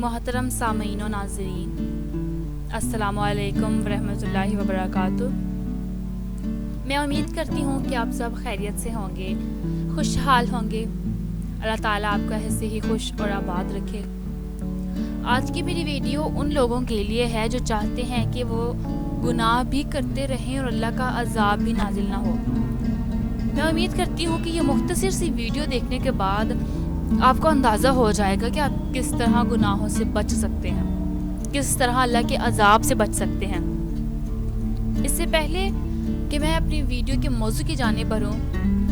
मोहतरम सामीन व नाज़रीन, अस्सलामु अलैकुम वरहमतुल्लाहि वबरकातुह। मैं उम्मीद करती हूँ कि आप सब खैरियत से होंगे, खुशहाल होंगे। अल्लाह ताला आपका ऐसे ही खुश और आबाद रखे। आज की मेरी वीडियो उन लोगों के लिए है जो चाहते हैं कि वो गुनाह भी करते रहें और अल्लाह का अज़ाब भी नाजिल ना हो। मैं उम्मीद करती हूँ कि ये मुख्तसर सी वीडियो देखने के बाद आपको अंदाज़ा हो जाएगा कि आप किस तरह गुनाहों से बच सकते हैं, किस तरह अल्लाह के अज़ाब से बच सकते हैं। इससे पहले कि मैं अपनी वीडियो के मौजू की जानिब बढ़ूँ,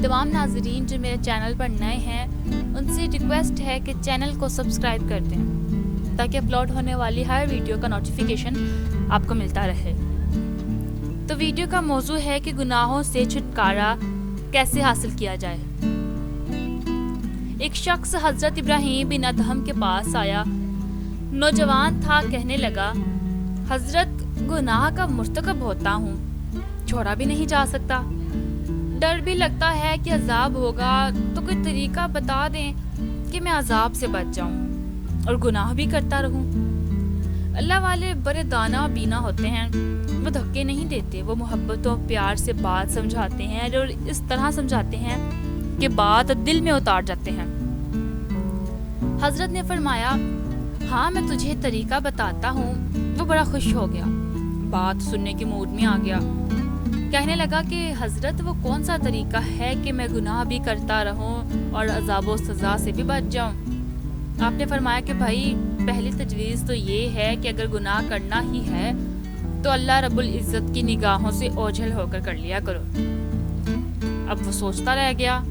तमाम नाज़रीन जो मेरे चैनल पर नए हैं उनसे रिक्वेस्ट है कि चैनल को सब्सक्राइब कर दें ताकि अपलोड होने वाली हर वीडियो का नोटिफिकेशन आपको मिलता रहे। तो वीडियो का मौजू है कि गुनाहों से छुटकारा कैसे हासिल किया जाए। एक शख्स हज़रत इब्राहीम बिन अदहम के पास आया। नौजवान था, कहने लगा, हज़रत गुनाह का मुर्तकब होता हूँ, छोड़ा भी नहीं जा सकता, डर भी लगता है कि अज़ाब होगा, तो कोई तरीका बता दें कि मैं अज़ाब से बच जाऊँ और गुनाह भी करता रहूँ। अल्लाह वाले बड़े दाना बीना होते हैं, वो धक्के नहीं देते, वो मोहब्बत और प्यार से बात समझाते हैं और इस तरह समझाते हैं कि बात दिल में उतार जाते हैं। हज़रत ने फरमाया, हाँ मैं तुझे तरीका बताता हूँ। वो बड़ा खुश हो गया, बात सुनने के मूड में आ गया। कहने लगा कि हज़रत वो कौन सा तरीका है कि मैं गुनाह भी करता रहूं और अज़ाब व सज़ा से भी बच जाऊं। आपने फरमाया कि भाई पहली तजवीज़ तो ये है कि अगर गुनाह करना ही है तो अल्लाह रब्बुल इज़्ज़त की निगाहों से ओझल होकर कर लिया करो। अब वो सोचता रह गया,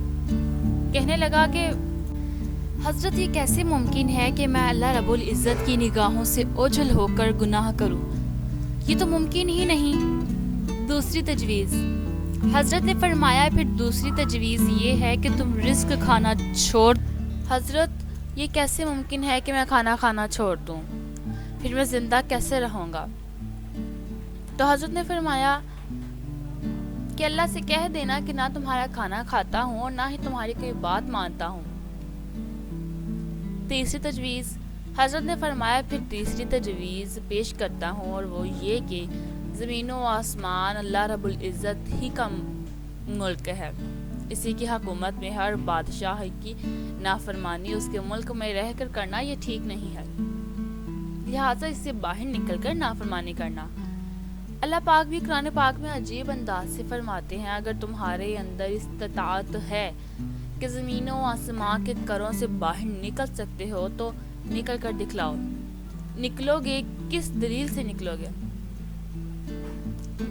कहने लगा कि हज़रत ये कैसे मुमकिन है कि मैं अल्लाह रब्बुल इज़्ज़त की निगाहों से ओझल होकर गुनाह करूं, ये तो मुमकिन ही नहीं। दूसरी तजवीज़, हज़रत ने फरमाया, फिर दूसरी तजवीज़ ये है कि तुम रिस्क खाना छोड़। हज़रत ये कैसे मुमकिन है कि मैं खाना खाना छोड़ दूं, फिर मैं ज़िंदा कैसे रहूँगा। तो हज़रत ने फरमाया कि अल्लाह से कह देना कि ना तुम्हारा खाना खाता हूँ और ना ही तुम्हारी कोई बात मानता हूँ। तीसरी तजवीज़, हज़रत ने फरमाया, फिर तीसरी तजवीज़ पेश करता हूँ और वो ये कि ज़मीन व आसमान अल्लाह रब्बुल इज़्ज़त ही का मुल्क है, इसी की हुकूमत में हर बादशाह की नाफरमानी उसके मुल्क में रह कर करना ये ठीक नहीं है, लिहाजा इससे बाहर निकल कर नाफरमानी करना। अल्लाह पाक भी कुरान पाक में अजीब अंदाज से फरमाते हैं, अगर तुम्हारे अंदर इस्तिताअत है कि ज़मीन व आसमान के करों से बाहर निकल सकते हो तो निकल कर दिखलाओ। निकलोगे, किस दलील से निकलोगे?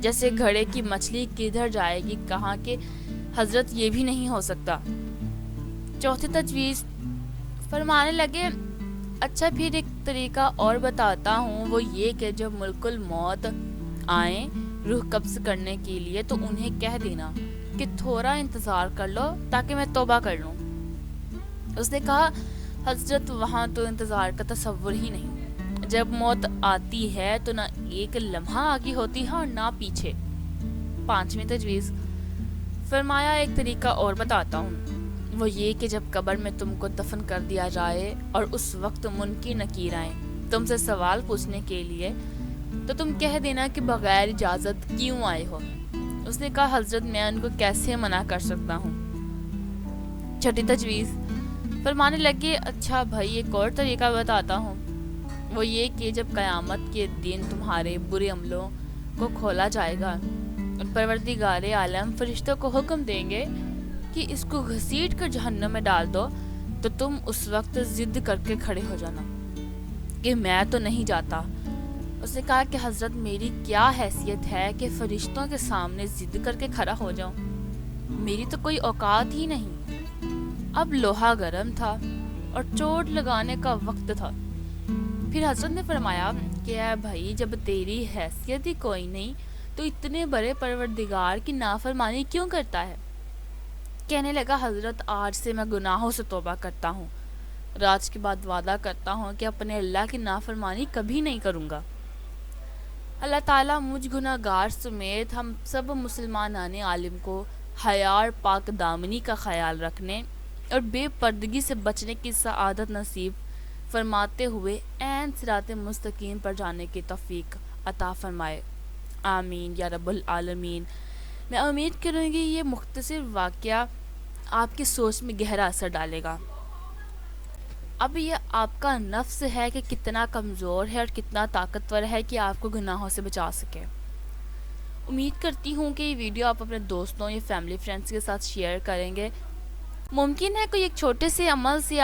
जैसे घड़े की मछली किधर जाएगी, कहाँ के? हज़रत ये भी नहीं हो सकता। चौथी तजवीज़, फरमाने लगे, अच्छा फिर एक तरीका और बताता हूँ, वो ये कि जब मुल्कुल मौत आए रूह कब्ज़ करने के लिए तो उन्हें कह देना कि थोड़ा इंतज़ार कर लो ताकि मैं तौबा कर लूँ। उसने कहा, हज़रत वहाँ तो इंतज़ार का तसव्वुर ही नहीं, जब मौत आती है तो ना एक लम्हा आगे होती है और ना पीछे। पांचवी तजवीज़, फरमाया एक तरीका और बताता हूँ, वो ये कि जब कब्र में तुमको दफन कर दिया जाए और उस वक्त मुनकिर नकीर आए तुमसे सवाल पूछने के लिए तो तुम कह देना कि बगैर इजाज़त क्यों आए हो। उसने कहा, हज़रत मैं उनको कैसे मना कर सकता हूँ। छठी तजवीज़, फरमाने लगे, अच्छा भाई एक और तरीका बताता हूँ, वो ये कि जब क़यामत के दिन तुम्हारे बुरे अमलों को खोला जाएगा और परवरदिगारे आलम फरिश्तों को हुक्म देंगे कि इसको घसीट कर जहन्नम में डाल दो, तो तुम उस वक्त ज़िद करके खड़े हो जाना कि मैं तो नहीं जाता। उसने कहा कि हज़रत मेरी क्या हैसियत है कि फरिश्तों के सामने ज़िद करके खड़ा हो जाऊं, मेरी तो कोई औकात ही नहीं। अब लोहा गर्म था और चोट लगाने का वक्त था। फिर हज़रत ने फरमाया कि ऐ भाई, जब तेरी हैसियत ही कोई नहीं तो इतने बड़े परवरदिगार की नाफरमानी क्यों करता है? कहने लगा, हज़रत आज से मैं गुनाहों से तौबा करता हूँ और आज के बाद वादा करता हूँ कि अपने अल्लाह की नाफरमानी कभी नहीं करूँगा। अल्लाह ताला मुझ गुनाहगार समेत हम सब मुसलमान आलिम को हया और पाक दामनी का ख्याल रखने और बेपर्दगी से बचने की सआदत नसीब فرماتے ہوئے عین صراط مستقیم پر جانے کی توفیق عطا فرمائے، آمین یا رب العالمین۔ میں امید کروں گی یہ مختصر واقعہ آپ کی سوچ میں گہرا اثر ڈالے گا۔ اب یہ آپ کا نفس ہے کہ کتنا کمزور ہے اور کتنا طاقتور ہے کہ آپ کو گناہوں سے بچا سکے۔ امید کرتی ہوں کہ یہ ویڈیو آپ اپنے دوستوں یا فیملی فرینڈس کے ساتھ شیئر کریں گے۔ ممکن ہے کوئی ایک چھوٹے سے عمل سے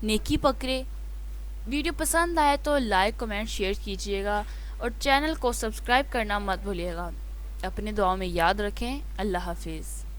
نیکی پکڑے۔ ویڈیو پسند آئے تو لائک، کمنٹ، شیئر کیجیے گا اور چینل کو سبسکرائب کرنا مت بھولیے گا۔ اپنے دعاؤں میں یاد رکھیں۔ اللہ حافظ۔